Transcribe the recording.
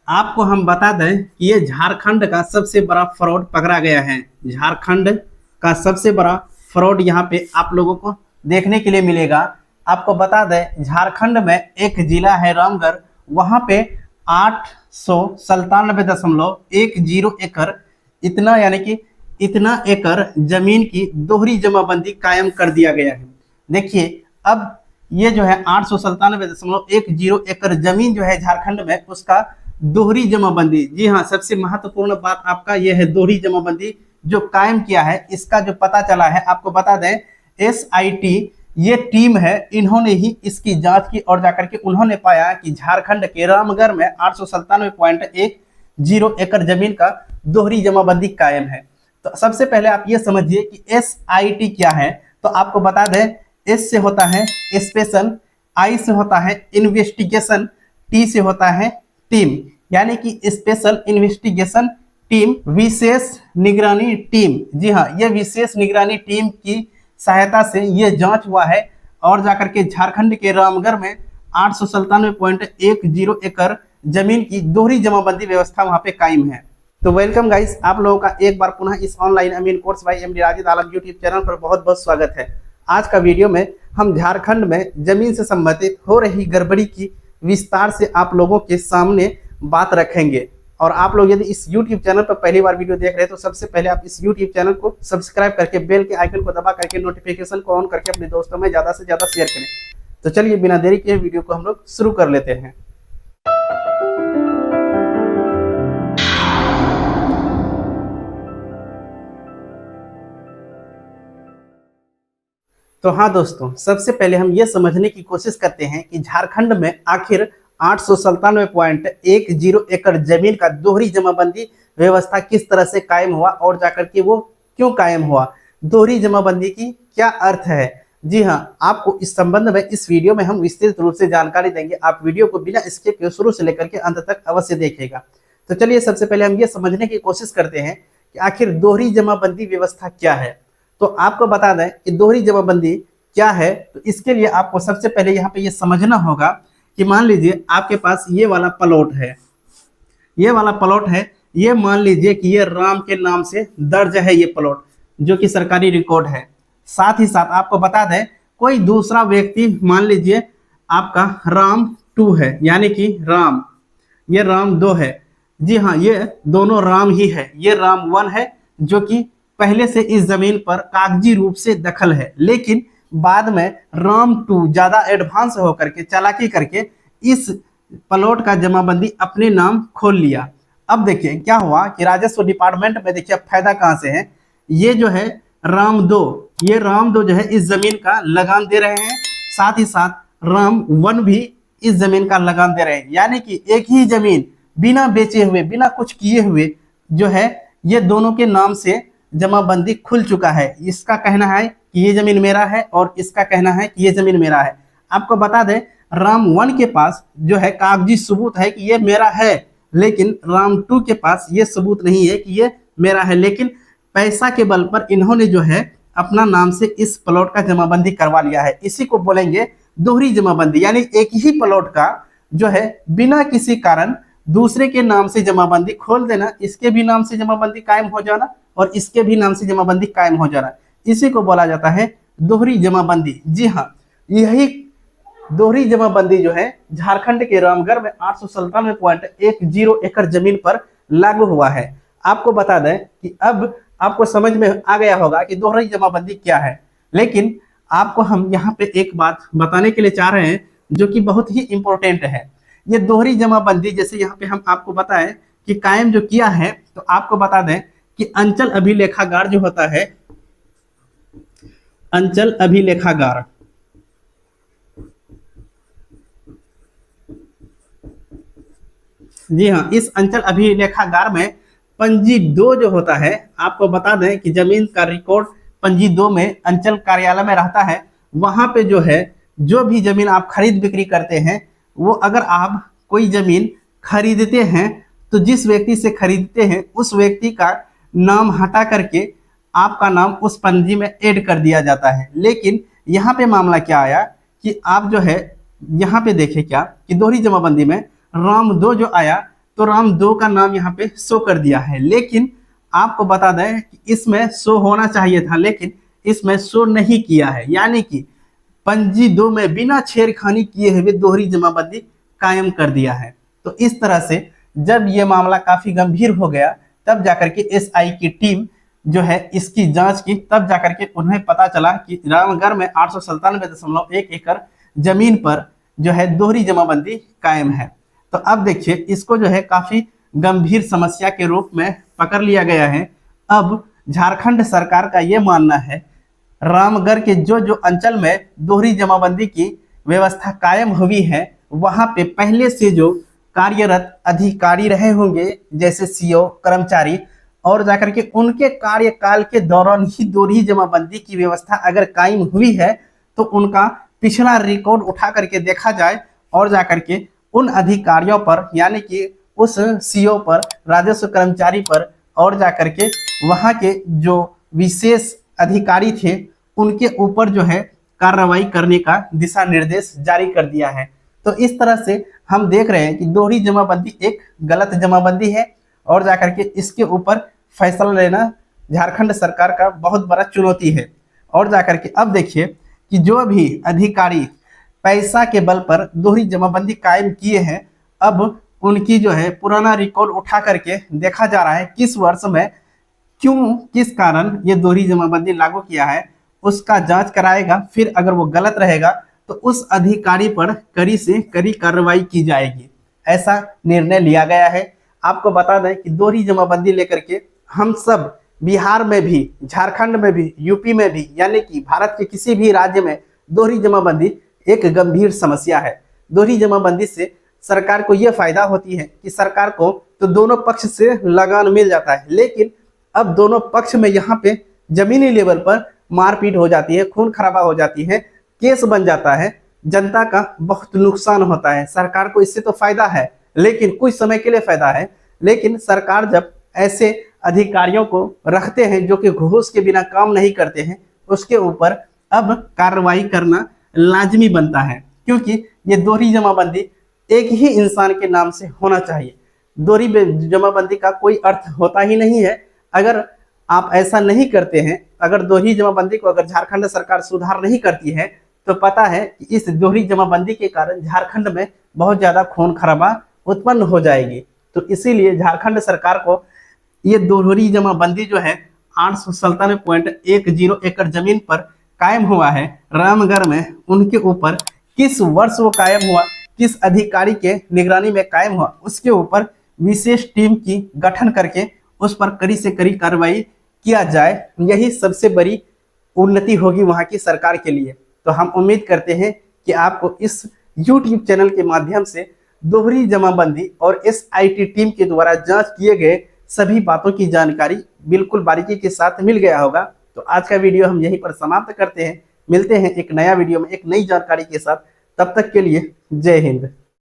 आपको हम बता दें कि ये झारखंड का सबसे बड़ा फ्रॉड पकड़ा गया है। झारखंड का सबसे बड़ा फ्रॉड यहाँ पे आप लोगों को देखने के लिए मिलेगा। आपको बता दें झारखंड में एक जिला है रामगढ़, वहाँ पे 897.10 एकड़ इतना यानी कि इतना एकड़ जमीन की दोहरी जमाबंदी कायम कर दिया गया है। देखिए अब ये जो है 897.10 एकड़ जमीन जो है झारखंड में, उसका दोहरी जमाबंदी, जी हाँ, सबसे महत्वपूर्ण बात आपका यह है दोहरी जमाबंदी जो कायम किया है। इसका जो पता चला है, आपको बता दें SIT ये टीम है, इन्होंने ही इसकी जांच की और जाकर के उन्होंने पाया कि झारखंड के रामगढ़ में 897.10 एकड़ जमीन का दोहरी जमाबंदी कायम है। तो सबसे पहले आप ये समझिए कि SIT क्या है। तो आपको बता दें S से होता है स्पेशल, I से होता है इन्वेस्टिगेशन, T से होता है टीम, यानी कि स्पेशल इन्वेस्टिगेशन टीम, विशेष निगरानी टीम। जी हाँ, ये विशेष निगरानी टीम की सहायता से ये जांच हुआ है और जाकर के झारखंड के रामगढ़ में 897.10 एकड़ जमीन की दोहरी जमाबंदी व्यवस्था वहां पे कायम है। तो वेलकम गाइस, आप लोगों का एक बार पुनः इस ऑनलाइन अमीन कोर्स बाय MD राजिद आलम यूट्यूब चैनल पर बहुत बहुत स्वागत है। आज का वीडियो में हम झारखंड में जमीन से संबंधित हो रही गड़बड़ी की विस्तार से आप लोगों के सामने बात रखेंगे। और आप लोग यदि इस YouTube चैनल पर पहली बार वीडियो देख रहे हैं तो सबसे पहले आप इस YouTube चैनल को सब्सक्राइब करके बेल के आइकन को दबा करके नोटिफिकेशन को ऑन करके अपने दोस्तों में ज़्यादा से ज़्यादा शेयर करें। तो चलिए बिना देरी के वीडियो को हम लोग शुरू कर लेते हैं। तो हाँ दोस्तों, सबसे पहले हम ये समझने की कोशिश करते हैं कि झारखंड में आखिर 897.10 एकड़ जमीन का दोहरी जमाबंदी व्यवस्था किस तरह से कायम हुआ और जाकर के वो क्यों कायम हुआ, दोहरी जमाबंदी की क्या अर्थ है। जी हाँ, आपको इस संबंध में इस वीडियो में हम विस्तृत रूप से जानकारी देंगे। आप वीडियो को बिना स्किप के शुरू से लेकर के अंत तक अवश्य देखिएगा। तो चलिए सबसे पहले हम ये समझने की कोशिश करते हैं कि आखिर दोहरी जमाबंदी व्यवस्था क्या है। तो आपको बता दें कि दोहरी जमाबंदी क्या है। तो इसके लिए आपको सबसे पहले यहाँ पे ये समझना होगा कि मान लीजिए आपके पास ये वाला प्लॉट है, ये वाला प्लॉट है, ये मान लीजिए कि ये राम के नाम से दर्ज है, ये प्लॉट जो कि सरकारी रिकॉर्ड है। साथ ही साथ आपको बता दें कोई दूसरा व्यक्ति, मान लीजिए आपका राम 2 है, यानी कि राम, ये राम 2 है। जी हाँ, ये दोनों राम ही है। ये राम 1 है जो कि पहले से इस जमीन पर कागजी रूप से दखल है, लेकिन बाद में राम 2 ज्यादा एडवांस होकर के चालाकी करके इस प्लॉट का जमाबंदी अपने नाम खोल लिया। अब देखिए क्या हुआ कि राजस्व डिपार्टमेंट में देखिए अब फायदा कहां से है। ये जो है राम 2, ये राम 2 जो है इस जमीन का लगान दे रहे हैं, साथ ही साथ राम 1 भी इस जमीन का लगान दे रहे हैं, यानी कि एक ही जमीन बिना बेचे हुए, बिना कुछ किए हुए जो है ये दोनों के नाम से जमाबंदी खुल चुका है। इसका कहना है कि ये जमीन मेरा है और इसका कहना है कि ये जमीन मेरा है। आपको बता दें राम 1 के पास जो है कागजी सबूत है कि ये मेरा है, लेकिन राम 2 के पास ये सबूत नहीं है कि ये मेरा है, लेकिन पैसा के बल पर इन्होंने जो है अपना नाम से इस प्लॉट का जमाबंदी करवा लिया है। इसी को बोलेंगे दोहरी जमाबंदी, यानी एक ही प्लॉट का जो है बिना किसी कारण दूसरे के नाम से जमाबंदी खोल देना, इसके भी नाम से जमाबंदी कायम हो जाना और इसके भी नाम से जमाबंदी कायम हो जाना, इसी को बोला जाता है दोहरी जमाबंदी। जी हाँ, यही दोहरी जमाबंदी जो है झारखंड के रामगढ़ में 897.10 एकड़ जमीन पर लागू हुआ है। आपको बता दें कि अब आपको समझ में आ गया होगा कि दोहरी जमाबंदी क्या है, लेकिन आपको हम यहाँ पे एक बात बताने के लिए चाह रहे हैं जो कि बहुत ही इंपॉर्टेंट है। ये दोहरी जमाबंदी जैसे यहाँ पे हम आपको बताएं कि कायम जो किया है, तो आपको बता दें कि अंचल अभिलेखागार जो होता है, अंचल अभिलेखागार, जी हाँ, इस अंचल अभिलेखागार में पंजी 2 जो होता है, आपको बता दें कि जमीन का रिकॉर्ड पंजी 2 में अंचल कार्यालय में रहता है। वहां पे जो है जो भी जमीन आप खरीद बिक्री करते हैं, वो अगर आप कोई जमीन खरीदते हैं तो जिस व्यक्ति से खरीदते हैं उस व्यक्ति का नाम हटा करके आपका नाम उस पंजी में ऐड कर दिया जाता है। लेकिन यहाँ पे मामला क्या आया कि आप जो है यहाँ पे देखें क्या कि दोहरी जमाबंदी में राम 2 जो आया, तो राम 2 का नाम यहाँ पे शो कर दिया है, लेकिन आपको बता दें कि इसमें शो होना चाहिए था, लेकिन इसमें शो नहीं किया है। यानी कि पंजी 2 में बिना छेड़खानी किए हुए दोहरी जमाबंदी कायम कर दिया है। तो इस तरह से जब ये मामला काफी गंभीर हो गया, तब जाकर के एसआई की टीम जो है इसकी जांच की, तब जाकर के उन्हें पता चला कि रामगढ़ में 897.1 एकड़ जमीन पर जो है दोहरी जमाबंदी कायम है। तो अब देखिए, इसको जो है काफी गंभीर समस्या के रूप में पकड़ लिया गया है। अब झारखंड सरकार का ये मानना है, रामगढ़ के जो जो अंचल में दोहरी जमाबंदी की व्यवस्था कायम हुई है, वहां पे पहले से जो कार्यरत अधिकारी रहे होंगे, जैसे सीओ कर्मचारी, और जाकर के उनके कार्यकाल के दौरान ही दोहरी जमाबंदी की व्यवस्था अगर कायम हुई है, तो उनका पिछला रिकॉर्ड उठा करके देखा जाए और जाकर के उन अधिकारियों पर, यानी कि उस सीओ पर, राजस्व कर्मचारी पर, और जाकर के वहां के जो विशेष अधिकारी थे उनके ऊपर जो है कार्रवाई करने का दिशा निर्देश जारी कर दिया है। तो इस तरह से हम देख रहे हैं कि दोहरी जमाबंदी एक गलत जमाबंदी है, और जाकर के इसके ऊपर फैसला लेना झारखंड सरकार का बहुत बड़ा चुनौती है। और जाकर के अब देखिए कि जो भी अधिकारी पैसा के बल पर दोहरी जमाबंदी कायम किए हैं, अब उनकी जो है पुराना रिकॉर्ड उठा करके देखा जा रहा है किस वर्ष में क्यों, किस कारण ये दोहरी जमाबंदी लागू किया है, उसका जांच कराएगा। फिर अगर वो गलत रहेगा तो उस अधिकारी पर कड़ी से कड़ी कार्रवाई की जाएगी, ऐसा निर्णय लिया गया है। आपको बता दें कि दोहरी जमाबंदी लेकर के हम सब बिहार में भी, झारखंड में भी, यूपी में भी, यानी कि भारत के किसी भी राज्य में दोहरी जमाबंदी एक गंभीर समस्या है। दोहरी जमाबंदी से सरकार को यह फायदा होती है कि सरकार को तो दोनों पक्ष से लगान मिल जाता है, लेकिन अब दोनों पक्ष में यहाँ पे जमीनी लेवल पर मारपीट हो जाती है, खून खराबा हो जाती है, केस बन जाता है, जनता का बहुत नुकसान होता है। सरकार को इससे तो फायदा है, लेकिन कुछ समय के लिए फायदा है, लेकिन सरकार जब ऐसे अधिकारियों को रखते हैं जो कि घूस के बिना काम नहीं करते हैं, उसके ऊपर अब कार्रवाई करना लाजमी बनता है, क्योंकि ये दोहरी जमाबंदी एक ही इंसान के नाम से होना चाहिए। दोहरी जमाबंदी का कोई अर्थ होता ही नहीं है अगर आप ऐसा नहीं करते हैं। अगर दोहरी जमाबंदी को अगर झारखंड सरकार सुधार नहीं करती है, तो पता है कि इस दोहरी जमाबंदी के कारण झारखंड में बहुत ज्यादा खून खराबा उत्पन्न हो जाएगी। तो इसीलिए झारखंड सरकार को ये दोहरी जमाबंदी जो है 897.10 एकड़ जमीन पर कायम हुआ है रामगढ़ में, उनके ऊपर किस वर्ष वो कायम हुआ, किस अधिकारी के निगरानी में कायम हुआ, उसके ऊपर विशेष टीम की गठन करके उस पर कड़ी से कड़ी कार्रवाई किया जाए। यही सबसे बड़ी उन्नति होगी वहां की सरकार के लिए। तो हम उम्मीद करते हैं कि आपको इस YouTube चैनल के माध्यम से दोहरी जमाबंदी और SIT टीम के द्वारा जांच किए गए सभी बातों की जानकारी बिल्कुल बारीकी के साथ मिल गया होगा। तो आज का वीडियो हम यहीं पर समाप्त करते हैं। मिलते हैं एक नया वीडियो में एक नई जानकारी के साथ। तब तक के लिए जय हिंद।